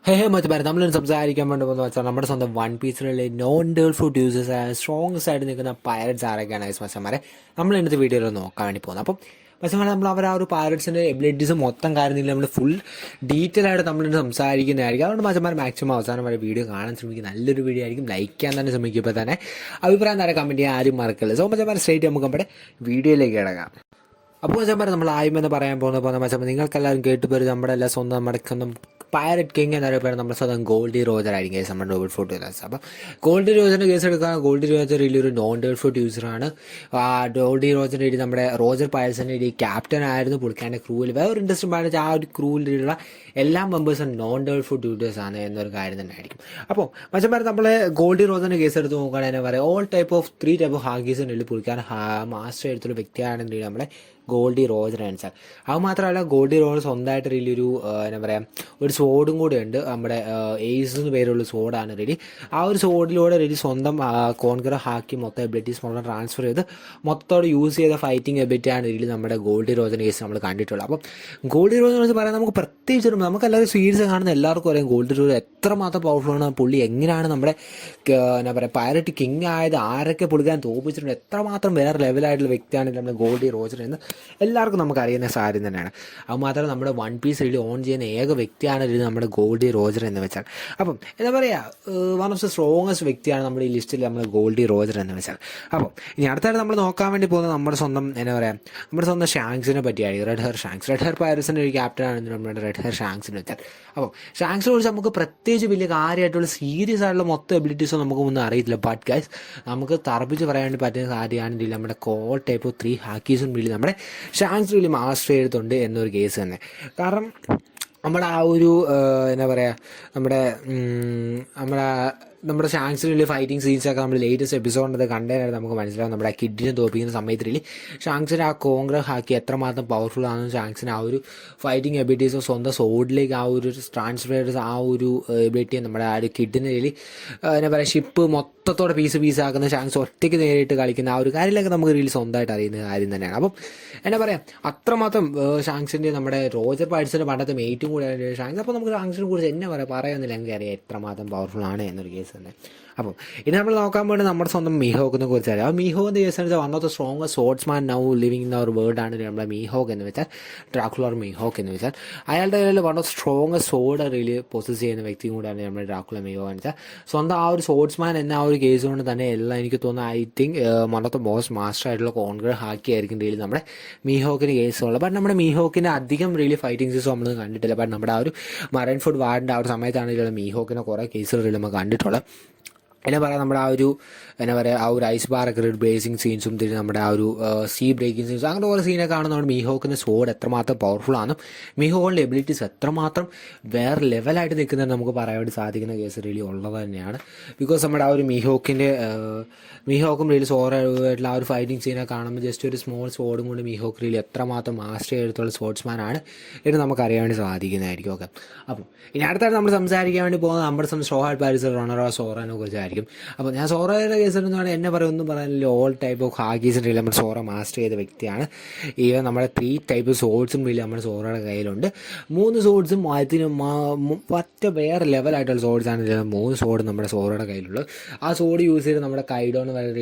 മറ്റേ നമ്മൾ സംസാരിക്കാൻ വേണ്ടി പോകുന്ന വെച്ചാൽ നമ്മുടെ സ്വന്തം വൺ പീസിലുള്ള non devil fruit users strongest ആയിട്ട് നിൽക്കുന്ന പൈററ്റ്സ് ആരൊക്കെയാണ് മച്ചന്മാരെ നമ്മൾ ഇന്നത്തെ വീഡിയോയിൽ നോക്കാൻ വേണ്ടി പോകുന്നത്. അപ്പം മച്ചന്മാരെ നമ്മൾ അവർ ആ ഒരു പൈററ്റ്സിൻ്റെ എബിലിറ്റീസ് മൊത്തം കാര്യത്തിൽ നമ്മൾ ഫുൾ ഡീറ്റെയിൽ ആയിട്ട് നമ്മളിന്ന് സംസാരിക്കുന്നതായിരിക്കും. അതുകൊണ്ട് മച്ചന്മാർ മാക്സിമം അവസാനം വരെ വീഡിയോ കാണാൻ ശ്രമിക്കും. നല്ലൊരു വീഡിയോ ആയിരിക്കും. ലൈക്ക് ചെയ്യാൻ തന്നെ ശ്രമിക്കുമ്പോൾ തന്നെ അഭിപ്രായം തരാൻ കമൻറ്റ് ചെയ്യാൻ ആരും മറക്കല്ല. സോ മച്ചന്മാർ സ്ട്രേറ്റ് നമുക്ക് നമ്മുടെ വീഡിയോയിലേക്ക് കിടക്കാം. അപ്പോൾ മച്ചന്മാരെ നമ്മൾ ആയുമെന്ന് പറയാൻ പോകുന്ന മച്ചന്മാർ നിങ്ങൾക്കെല്ലാവരും കേട്ടുപോയി നമ്മുടെ എല്ലാം സ്വന്തം നമ്മുടെ സ്വന്തം പൈററ്റ് കിങ് എന്നറിയപ്പെടുന്ന നമ്മുടെ സ്വന്തം ഗോൾഡി റോജർ ആയിരിക്കും കേസ് നമ്മുടെ ഡബിൾ ഫുട്ട് യൂസേഴ്സ്. അപ്പം ഗോൾഡി റോജറിൻ്റെ കേസ് എടുക്കാൻ ഗോൾഡി റോജർ ഒരു നോൺ ഡബിൾ ഫുട്ട് യൂസറാണ്. ഗോൾഡി റോജറിൻ്റെ ഇടയിൽ നമ്മുടെ റോജർ പൈററ്റ്സിൻ്റെ ഇടയിൽ ക്യാപ്റ്റൻ ആയിരുന്നു. പുള്ളിക്കാൻ്റെ ക്രൂവിൽ വേറൊരു ഇൻട്രസ്റ്റിംഗ് പാടിച്ച് ആ ഒരു ക്രൂവിലുള്ള എല്ലാ മെമ്പേഴ്സും നോൺ ഡബിൾ ഫുട്ട് യൂസേഴ്സാണ് എന്നൊരു കാര്യം തന്നെ ആയിരിക്കും. അപ്പോൾ മച്ചന്മാർ നമ്മൾ ഗോൾഡി റോജറിൻ്റെ കേസ് എടുത്ത് നോക്കുകയാണെങ്കിൽ പറയാം all type of 3 type of ഹാഗീസിൻ്റെ ഇടയിൽ പുള്ളിക്കാൻ മാസ്റ്റർ എടുത്തുള്ള വ്യക്തിയാണെന്നുണ്ടെങ്കിൽ നമ്മുടെ ഗോൾഡി റോജർ ആൻസർ. അത് മാത്രമല്ല ഗോൾഡി റോജർ സ്വന്തമായിട്ട് റീലി ഒരു എന്താ പറയുക ഒരു സോഡും കൂടെ ഉണ്ട്. നമ്മുടെ എയ്സ് എന്ന് പേരുള്ള സോഡാണ് റെഡി. ആ ഒരു സോഡിലൂടെ റെഡി സ്വന്തം കോൺഗ്രർ ഹാക്കി മൊത്തം എബിലിറ്റീസ് മൊത്തം ട്രാൻസ്ഫർ ചെയ്ത് മൊത്തത്തോടെ യൂസ് ചെയ്ത ഫൈറ്റിംഗ് എബിലിറ്റിയാണ് റെഡി നമ്മുടെ ഗോൾഡി റോജറിൻ്റെ കേസ് നമ്മൾ കണ്ടിട്ടുള്ളത്. അപ്പം ഗോൾഡി റോജർ എന്ന് പറയാൻ നമുക്ക് പ്രത്യേകിച്ച് നമുക്കെല്ലാവരും സീരീസ് കാണുന്ന എല്ലാവർക്കും അറിയാം ഗോൾഡി റോജർ എത്രമാത്രം പവർഫുള്ളാണ്. പുള്ളി എങ്ങനെയാണ് നമ്മുടെ എന്താ പറയുക പൈററ്റ് കിങ് ആയത്, ആരൊക്കെ പുള്ളിക്കാൻ തോപ്പിച്ചിട്ടുണ്ട്, എത്രമാത്രം വേറെ ലെവലായിട്ടുള്ള വ്യക്തിയാണ് നമ്മുടെ ഗോൾഡി റോജർ എന്ന് എല്ലാവർക്കും നമുക്ക് അറിയുന്ന കാര്യം തന്നെയാണ്. അത് മാത്രമല്ല നമ്മുടെ വൺ പീസ് റീലി ഓൺ ചെയ്യുന്ന ഏക വ്യക്തിയാണ് നമ്മുടെ ഗോൾഡി റോജർ എന്ന് വെച്ചാൽ. അപ്പം എന്താ പറയുക വൺ ഓഫ് ദ സ്ട്രോങ്ങസ്റ്റ് വ്യക്തിയാണ് നമ്മുടെ ഈ ലിസ്റ്റിൽ നമ്മൾ ഗോൾഡി റോജർ എന്ന് വെച്ചാൽ. അപ്പം ഇനി അടുത്തായിട്ട് നമ്മൾ നോക്കാൻ വേണ്ടി പോകുന്നത് നമ്മുടെ സ്വന്തം എന്താ പറയുക നമ്മുടെ സ്വന്തം ഷാങ്സിനെ പറ്റിയാണ്. Red hair Shanks. Red hair പൈററ്റ്സിൻ്റെ ഒരു ക്യാപ്റ്റനാണ് നമ്മുടെ റെഡ് ഹെയർ ഷാങ്സിന് വെച്ചാൽ. അപ്പോൾ ഷാങ്സിനെ കുറിച്ച് നമുക്ക് പ്രത്യേകിച്ച് വലിയ കാര്യമായിട്ടുള്ള സീരിയസ് ആയിട്ടുള്ള മൊത്തം എബിലിറ്റീസോ നമുക്കൊന്നും അറിയത്തില്ല. ബട്ട് ഗൈസ് നമുക്ക് തറപ്പിച്ച് പറയാൻ വേണ്ടി പറ്റുന്ന കാര്യമാണെങ്കിൽ നമ്മുടെ കോൾ ടൈപ്പ് ഓഫ് 3 ഹാക്കീസും really നമ്മുടെ ഷാങ്സ് really മാസ്റ്റർ ചെയ്തിട്ടുണ്ട് എന്നൊരു കേസ് തന്നെ. കാരണം നമ്മുടെ ആ ഒരു എന്താ പറയുക നമ്മുടെ ഷാങ്സിലുള്ള ഫൈറ്റിംഗ് സീൻസൊക്കെ നമ്മൾ ലേറ്റസ്റ്റ് എപ്പിസോഡിനത് കണ്ടതിനായിട്ട് നമുക്ക് മനസ്സിലാവും. നമ്മുടെ ആ കിഡിനെ തോപ്പിക്കുന്ന സമയത്തിൽ ഷാങ്സിന് ആ കോൺഗ്രർ ഹാക്കി എത്രമാത്രം പവർഫുൾ ആണെന്ന് ഷാങ്സിന് ആ ഒരു ഫൈറ്റിംഗ് എബിലിറ്റീസോ സ്വന്തം സോഡിലേക്ക് ആ ഒരു ട്രാൻസ്ഫർ ആ ഒരു എബിലിറ്റി നമ്മുടെ ആ ഒരു കിഡിനെ എന്താ പറയുക ഷിപ്പ് മൊത്തത്തോടെ പീസ് ആക്കുന്ന ഷാങ്സ് ഒറ്റയ്ക്ക് നേരിട്ട് കളിക്കുന്ന ആ ഒരു കാര്യങ്ങളൊക്കെ നമുക്ക് റീൽ സ്വന്തമായിട്ട് അറിയുന്ന കാര്യം തന്നെയാണ്. അപ്പം എന്താ പറയുക അത്രമാത്രം ഷാങ്സിൻ്റെ നമ്മുടെ റോജർ പൈററ്റ്സിൻ്റെ പണ്ടത്തെ മെയ്റ്റും കൂടെ ഷാങ്സ്. അപ്പോൾ നമുക്ക് ഷാങ്സിനെ കുറിച്ച് എന്നാ പറയാമെന്നില്ല എനിക്ക് അറിയാം എത്രമാത്രം പവർഫുൾ ആണ് എന്നൊരു കേസ് തന്നെ. അപ്പം ഇനി നമ്മൾ നോക്കാൻ വേണ്ടി നമ്മുടെ സ്വന്തം മീഹോക്കിനെ കുറിച്ച് അറിയാം. ആ മീഹോക്കിൻ്റെ കേസ് എന്ന് വെച്ചാൽ one of the strongest swordsman now living in our വേർഡാണ് നമ്മുടെ മീഹോക്ക് എന്ന് വെച്ചാൽ ഡ്രാക്കുളർ മീഹോക്ക് എന്ന് വെച്ചാൽ അയാളുടെ കയ്യിൽ one of strongest sword really possess ചെയ്യുന്ന വ്യക്തിയും കൂടെയാണ് നമ്മുടെ ഡ്രാക്കുളർ മീഹോക്ക് എന്ന് വെച്ചാൽ. സ്വന്തം ആ ഒരു സ്പോർട്സ്മാൻ എന്ന ആ ഒരു കേസ് കൊണ്ട് തന്നെ എല്ലാം എനിക്ക് തോന്നുന്നു I think one of the most master ആയിട്ടുള്ള കോൺഗ്രർ ഹാക്കി ആയിരിക്കും റീലി നമ്മുടെ മീഹോക്കിന് കേസുള്ളത്. ബട്ട് നമ്മുടെ മീഹോക്കിന് അധികം റീലി ഫൈറ്റിംഗ് സീസ് നമ്മൾ കണ്ടിട്ടില്ല. ബട്ട് നമ്മുടെ ആ ഒരു മറൈൻ ഫുഡ് വാറിൻ്റെ ആ ഒരു സമയത്താണ് മീഹോക്കിനെ കുറേ കേസുകൾ റീലി നമ്മൾ കണ്ടിട്ടുള്ളത്. എന്നാ പറയുക നമ്മുടെ ആ ഒരു എന്നാ പറയുക ആ ഒരു ഐസ് ബാറൊക്കെ ബ്രേസിങ് സീൻസും നമ്മുടെ ആ ഒരു സീ ബ്രേക്കിംഗ് സീൻസും അങ്ങനെ ഓരോ സീനൊക്കെ കാണുന്ന നമ്മുടെ മീഹോക്കിൻ്റെ സോഡ് എത്രമാത്രം പവർഫുള്ളാണ്, മീഹോക്കിൻ്റെ എബിലിറ്റീസ് എത്രമാത്രം വേറെ ലെവലായിട്ട് നിൽക്കുന്നത് നമുക്ക് പറയാൻ വേണ്ടി സാധിക്കുന്ന കേസ് റീലി ഉള്ളത് തന്നെയാണ്. ബിക്കോസ് നമ്മുടെ ആ ഒരു മീഹോക്കും റീലി സോറായിട്ടുള്ള ആ ഒരു ഫൈറ്റിംഗ് സീനൊക്കെ കാണുമ്പോൾ ജസ്റ്റ് ഒരു സ്മോൾ സോഡും കൊണ്ട് മീഹോക്ക് റീലി എത്രമാത്രം മാസ്റ്റർ ചെയ്തിട്ടുള്ള സ്പോർട്സ്മാനാണ് എന്ന് നമുക്ക് അറിയാൻ വേണ്ടി സാധിക്കുന്നതായിരിക്കും. ഓക്കെ, അപ്പം ഇനി അടുത്തായിട്ട് നമ്മൾ സംസാരിക്കാൻ വേണ്ടി പോകുന്നത് നമ്മുടെ സോഹ പാരിസ് റൊണറോ സോറാനെ കുറിച്ചായിരിക്കും. അപ്പോൾ ഞാൻ സോറയുടെ കേസിൽ നിന്നാണ് എന്നെ ഒന്നും പറയാനില്ല. ഓൾ ടൈപ്പ് ഓഫ് ഹാഗീസിൻ്റെ നമ്മൾ സോറ മാസ്റ്റർ ചെയ്ത വ്യക്തിയാണ്. ഈവൻ നമ്മുടെ 3 ടൈപ്പ് സോഡ്സും really നമ്മുടെ സോറയുടെ കയ്യിലുണ്ട്. 3 സോഡ്സും അതിന് മറ്റ വേറെ ലെവലായിട്ടുള്ള സോഡ്സാണ് 3 സോഡ് നമ്മുടെ സോറയുടെ കയ്യിലുള്ളത്. ആ സോഡ് യൂസ് ചെയ്ത് നമ്മുടെ കൈഡോണ്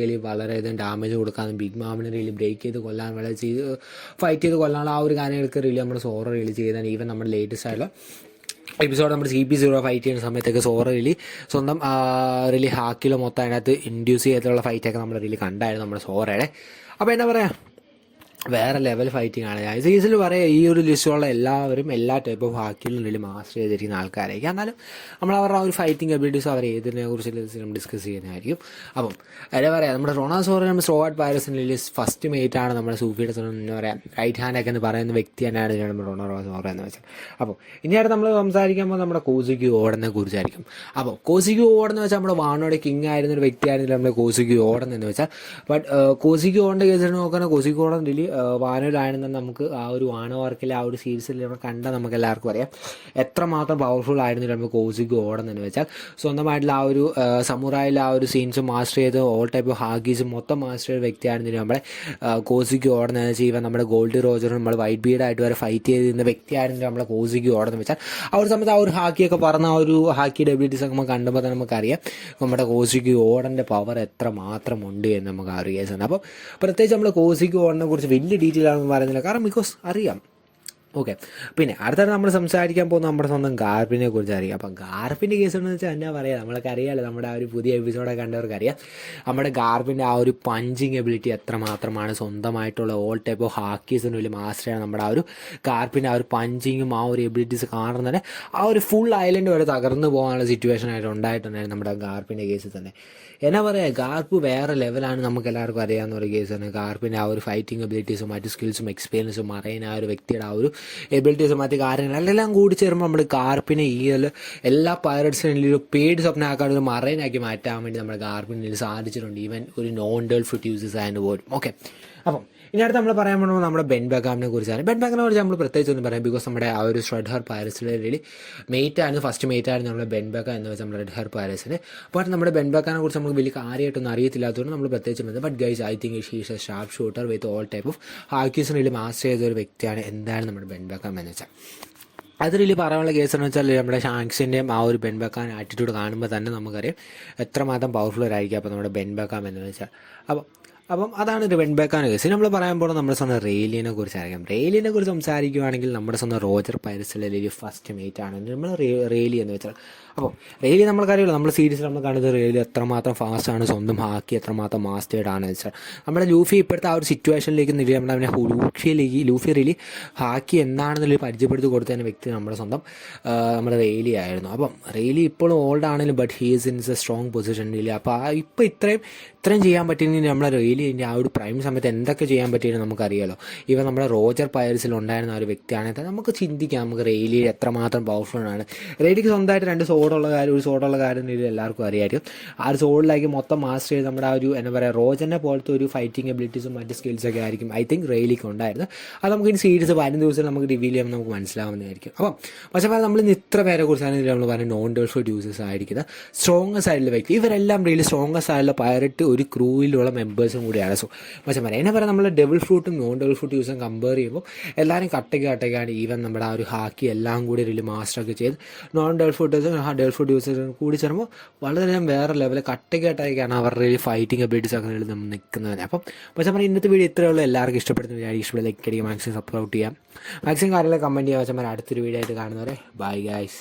വളരെയധികം ഡാമേജ് കൊടുക്കാനും ബിഗ് മാമിനെ റീലി ബ്രേക്ക് ചെയ്ത് കൊല്ലാൻ ഫൈറ്റ് ചെയ്ത് കൊല്ലാനുള്ള ആ ഒരു കാര്യങ്ങൾക്ക് റീലി നമ്മുടെ സോറ റീലി ചെയ്താണ്. ഈവൻ നമ്മുടെ ലേറ്റസ്റ്റ് ആയിട്ടുള്ള എപ്പിസോഡ് നമ്മുടെ CP0 ഫൈറ്റ് ചെയ്യുന്ന സമയത്തൊക്കെ സോറ റീലി സ്വന്തം റീലി ഹാക്കിലോ മൊത്തം അതിനകത്ത് ഇൻഡ്യൂസ് ചെയ്തിട്ടുള്ള ഫൈറ്റൊക്കെ നമ്മൾ റീലി കണ്ടായിരുന്നു നമ്മുടെ സോറയുടെ. അപ്പോൾ എന്താ പറയുക വേറെ ലെവൽ ഫൈറ്റിംഗ് ആണ്. ഞാൻ സീരീസിൽ പറയാം ഈ ഒരു ലിസ്റ്റുള്ള എല്ലാവരും എല്ലാ ടൈപ്പ് ഓഫ് ഹാക്കിലും really മാസ്റ്റർ ചെയ്തിരിക്കുന്ന ആൾക്കാരായിരിക്കും. എന്നാലും നമ്മൾ അവരുടെ ആ ഒരു ഫൈറ്റിംഗ് എബിലിറ്റീസ് അവർ ഏതിനെ കുറിച്ച് ഡിസ്കസ് ചെയ്യുന്നതായിരിക്കും. അപ്പം എന്താ പറയുക നമ്മുടെ റൊണാസോറ നമ്മൾ സ്ട്രോവാർഡ് പാരിസിൻ്റെ ഫസ്റ്റ് മേറ്റ് ആണ് നമ്മുടെ സൂഫിയുടെ എന്താ പറയുക റൈറ്റ് ഹാൻഡൊക്കെ എന്ന് പറയുന്ന വ്യക്തി തന്നെയാണ് നമ്മുടെ റൊണാസോറ എന്ന് വെച്ചാൽ. അപ്പോൾ ഇനിയായിട്ട് നമ്മൾ സംസാരിക്കുമ്പോൾ നമ്മുടെ കോസുഗി ഓടനെ കുറിച്ചായിരിക്കും. അപ്പോൾ കോസുഗി ഓടെന്ന് വെച്ചാൽ നമ്മുടെ വാണോയുടെ കിങ് ആയിരുന്ന ഒരു വ്യക്തിയായിരുന്നില്ല നമ്മുടെ കോസുഗി ഓടൻ എന്ന് വെച്ചാൽ. ബട്ട് കോസുഗി ഓടൻ്റെ കേസിൽ നോക്കുകയാണെങ്കിൽ കോസുഗി ഓടൻ really വാനോലാണെന്ന് നമുക്ക് ആ ഒരു വാനോ വർക്കിലെ ആ ഒരു സീരീസിൽ നമ്മൾ കണ്ടാൽ നമുക്ക് എല്ലാവർക്കും അറിയാം എത്രമാത്രം പവർഫുൾ ആയിരുന്നു നമ്മൾ കോസിഗു ഓടുന്നതെന്ന് വെച്ചാൽ സ്വന്തമായിട്ടുള്ള ആ ഒരു സമുറായിലെ ആ ഒരു സീൻസും മാസ്റ്റർ ചെയ്ത് ഓൾ ടൈപ്പ് ഹാഗീസും മൊത്തം മാസ്റ്റർ ചെയ്ത വ്യക്തിയായിരുന്നു നമ്മുടെ കോസിഗു ഓടുന്നതെന്ന് വെച്ചാൽ ഇവൻ നമ്മുടെ ഗോൾഡ് റോജറും നമ്മൾ വൈറ്റ് ബീഡായിട്ട് വരെ ഫൈറ്റ് ചെയ്തിരുന്ന വ്യക്തിയായിരുന്നു നമ്മളെ കോസിഗു ഓടുന്നത് വെച്ചാൽ ആ ഒരു സമയത്ത് ആ ഒരു ഹാക്കിയൊക്കെ പറഞ്ഞ ആ ഒരു ഹാക്കിയുടെ എബിലിറ്റീസ് ഒക്കെ നമുക്ക് കണ്ടുമ്പോൾ തന്നെ നമുക്കറിയാം നമ്മുടെ കോസിഗു ഓടൻ്റെ പവർ എത്ര മാത്രം ഉണ്ട് എന്ന് നമുക്ക് അറിയാം. അപ്പോൾ പ്രത്യേകിച്ച് നമ്മൾ കോസിഗു ഓടനെ കുറിച്ച് വലിയ ഡീറ്റെയിൽ ആണെന്ന് പറയുന്നില്ല, കാരണം ബിക്കോസ് അറിയാം. ഓക്കെ, പിന്നെ അടുത്തത് നമ്മൾ സംസാരിക്കാൻ പോകുന്ന നമ്മുടെ സ്വന്തം ഗാർപ്പിനെ കുറിച്ച് അറിയാം. അപ്പം ഗാർപ്പിൻ്റെ കേസ് എന്ന് വെച്ചാൽ എന്നാ പറയാം, നമ്മളൊക്കെ അറിയാമല്ലോ, നമ്മുടെ ആ ഒരു പുതിയ എപ്പിസോഡൊക്കെ കണ്ടവർക്ക് അറിയാം നമ്മുടെ ഗാർപ്പിൻ്റെ ആ ഒരു പഞ്ചിങ് എബിലിറ്റി എത്രമാത്രമാണ്. സ്വന്തമായിട്ടുള്ള ഓൾ ടൈപ്പ് ഓഫ് ഹാക്കീസിന് വലിയ മാസ്റ്ററാണ് നമ്മുടെ ആ ഒരു ഗാർപ്പിൻ്റെ ആ ഒരു പഞ്ചിങ്ങും ആ ഒരു എബിലിറ്റീസ് കാണുന്നത് തന്നെ ആ ഒരു ഫുൾ ഐലൻഡ് വരെ തകർന്നു പോകാനുള്ള സിറ്റുവേഷൻ ആയിട്ട് ഉണ്ടായിട്ടുണ്ടായിരുന്നു നമ്മുടെ ഗാർപ്പിൻ്റെ കേസിൽ തന്നെ. എന്നാ പറയുക, ഗാർപ്പ് വേറെ ലെവലാണ്, നമുക്ക് എല്ലാവർക്കും അറിയാവുന്ന ഒരു കേസാണ്. ഗാർപ്പിൻ്റെ ആ ഒരു ഫൈറ്റിംഗ് എബിലിറ്റീസും മറ്റ് സ്കിൽസും എക്സ്പീരിയൻസും മറയുന്ന ആ ഒരു വ്യക്തിയുടെ ആ ഒരു എബിലിറ്റീസും മറ്റ് കാര്യങ്ങളെല്ലാം കൂടി ചേരുമ്പോൾ നമ്മൾ ഗാർപ്പിനെ ഈ എല്ലാ പൈററ്റ്സിനും ഒരു പേഡ് സ്വപ്നമാക്കാൻ ഒരു മറൈനാക്കി മാറ്റാൻ വേണ്ടി നമ്മുടെ ഗാർപ്പിനിൽ സാധിച്ചിട്ടുണ്ട്, ഈവൻ ഒരു നോൺ ഡേൾ ഫുഡ് യൂസേഴ്സ് ആയതിന് പോലും. ഓക്കെ, അപ്പം ഇനി അടുത്ത് നമ്മൾ പറയാൻ പോകുന്നത് നമ്മുടെ ബെൻ ബെക്കാമിനെ കുറിച്ചാണ്. ബെൻ ബെക്കാമിനെ കുറിച്ച് നമ്മൾ പ്രത്യേകിച്ച് ഒന്നും പറയാം, ബിക്കോസ് നമ്മുടെ ആ ഒരു റെഡ് ഹെയർ പൈററ്റ്സിലെ റിയലി ഫസ്റ്റ് മേറ്റ് ആയിരുന്നു നമ്മുടെ ബെൻ ബെക്ക എന്ന് വെച്ചാൽ നമ്മുടെ റെഡ് ഹെയർ പൈററ്റ്സിന്. ബട്ട് നമ്മുടെ ബെൻ ബെക്കാനെ കുറിച്ച് നമുക്ക് വലിയ കാര്യമായിട്ടൊന്നും അറിയത്തില്ലാത്തതുകൊണ്ട് നമ്മൾ പ്രത്യേകിച്ച് പറയുന്നത്. But guys, I think she's a sharp shooter with all type of ഹാക്കീസിന് വലിയ മാസ്റ്റർ ചെയ്ത ഒരു വ്യക്തിയാണ് എന്താണ് നമ്മുടെ ബെൻ ബെക്കാം എന്ന് വെച്ചാൽ. അത് വലിയ പറയാനുള്ള കേസെന്ന് വെച്ചാൽ നമ്മുടെ ഷാങ്ക്സിൻ്റെയും ആ ഒരു ബെൻ ബെക്കാൻ ആറ്റിറ്റ്യൂഡ് കാണുമ്പോൾ തന്നെ നമുക്കറിയാം എത്രമാത്രം പവർഫുള്ളായിരിക്കും അപ്പോൾ നമ്മുടെ ബെൻ ബെക്കാം എന്ന് വെച്ചാൽ. അപ്പം അതാണ് ഒരു ബെൻ ബെക്കാൻ്റെ കേസ്. നമ്മൾ പറയാൻ പോകുന്നത് നമ്മുടെ സ്വന്തം റെയിലിനെ കുറിച്ചായിരിക്കും. റെയിലിനെ കുറിച്ച് സംസാരിക്കുകയാണെങ്കിൽ നമ്മുടെ സ്വന്തം റോജർ പൈററ്റ്സിലെ ഫസ്റ്റ് മേറ്റ് ആണ് നമ്മൾ റെയിലി എന്ന് വെച്ചാൽ. അപ്പം റെയിലി നമ്മൾക്കറിയാമല്ലോ, നമ്മൾ സീരീസിൽ നമ്മൾ കാണുന്നത് റെയിലി എത്രമാത്രം ഫാസ്റ്റാണ്, സ്വന്തം ഹാക്കി എത്രമാത്രം മാസ്റ്റേഡ് ആണെന്ന് വെച്ചാൽ. നമ്മുടെ ലൂഫി ഇപ്പോഴത്തെ ആ ഒരു സിറ്റുവേഷനിലേക്ക് നമ്മുടെ അവനെ ലൂഫി റെയിലി ഹാക്കി എന്താണെന്നുള്ളത് പരിചയപ്പെടുത്തി കൊടുത്തതിന് വ്യക്തി നമ്മുടെ സ്വന്തം നമ്മുടെ റെയിലി ആയിരുന്നു. അപ്പം റെയിലി ഇപ്പോഴും ഓൾഡ് ആണെങ്കിലും but he's in A strong പൊസിഷനിൽ. അപ്പോൾ ഇപ്പോൾ ഇത്രയും ചെയ്യാൻ പറ്റിയെങ്കിൽ നമ്മളെ റെയിലിൻ്റെ ആ ഒരു പ്രൈം സമയത്ത് എന്തൊക്കെ ചെയ്യാൻ പറ്റിയെന്ന് നമുക്കറിയാലോ. ഇവ നമ്മുടെ റോജർ പൈററ്റ്സിൽ ഉണ്ടായിരുന്ന ആ ഒരു വ്യക്തിയാണെങ്കിൽ നമുക്ക് ചിന്തിക്കാം നമുക്ക് റെയിലി എത്രമാത്രം പവർഫുള്ളാണ്. റെയിലിക്ക് സ്വന്തമായിട്ട് ഒരു സോഡുള്ള കാര്യം എല്ലാവർക്കും അറിയാമായിരിക്കും. ആ ഒരു സോഡിലേക്ക് മൊത്തം മാസ്റ്റർ ചെയ്ത് നമ്മുടെ ആ ഒരു എന്താ പറയുക റോജറിനെ പോലത്തെ ഒരു ഫൈറ്റിംഗ് എബിലിറ്റീസും മറ്റ് സ്കിൽസൊക്കെ ആയിരിക്കും ഐ തിങ്ക് റെയിലിക്ക് ഉണ്ടായിരുന്നത്. അത് നമുക്ക് ഇനി സീരീസ് വരും ദിവസം നമുക്ക് റിവീൽ ചെയ്യുമ്പോൾ നമുക്ക് മനസ്സിലാവുന്നതായിരിക്കും. അപ്പം പക്ഷേ നമ്മൾ ഇന്ന് ഇത്ര പേരെ കുറിച്ചാണ് നമ്മൾ പറയുന്നത് നോൺ ഡേൾ ഫുഡ് യൂസേഴ്സ് ആയിരിക്കുന്നത് സ്ട്രോങ്ങസ്റ്റ് ആയിട്ടുള്ള വ്യക്തി. ഇവരെല്ലാം റിയലി സ്ട്രോങ്ങസ്റ്റ് ആയിട്ടുള്ള പൈററ്റ് ഒരു ക്രൂവിലുള്ള മെമ്പേഴ്സും കൂടിയാണ്. സോ പക്ഷേ എന്നെ പറയാം നമ്മൾ ഡെവിൾ ഫ്രൂട്ടും നോൺ ഡെവിൾ ഫ്രൂട്ട് യൂസും കമ്പയർ ചെയ്യുമ്പോൾ എല്ലാവരും കട്ടയ്ക്കാണ്. ഈവൻ നമ്മുടെ ആ ഒരു ഹാക്കി എല്ലാം കൂടി റിയലി മാസ്റ്ററൊക്കെ ചെയ്ത് നോൺ ഡെവിൾ ഫുഡ് യൂസേഴ്സും കൂടി ചേരുമ്പോൾ വളരെയധികം വേറെ ലെവലിൽ കട്ടയ്ക്കായിട്ടാണ് അവരുടെ ഫൈറ്റിംഗ് എബിലിറ്റീസ് ഒക്കെ നമ്മൾ നിൽക്കുന്നത്. അപ്പം പക്ഷേ ഇന്നത്തെ വീഡിയോ ഇത്രയേ ഉള്ളൂ. എല്ലാവർക്കും ഇഷ്ടപ്പെടുന്ന ഇഷ്ടപ്പെടുന്ന ലൈക്ക് അടിക്കുക, മാക്സിമം സപ്പോർട്ട് ചെയ്യാം, മാക്സിമം കാര്യങ്ങളൊക്കെ കമൻറ്റ് ചെയ്യാൻ വെച്ചാൽ അടുത്തൊരു വീഡിയോ ആയിട്ട് കാണുന്നവരെ ബൈ ഗൈസ്.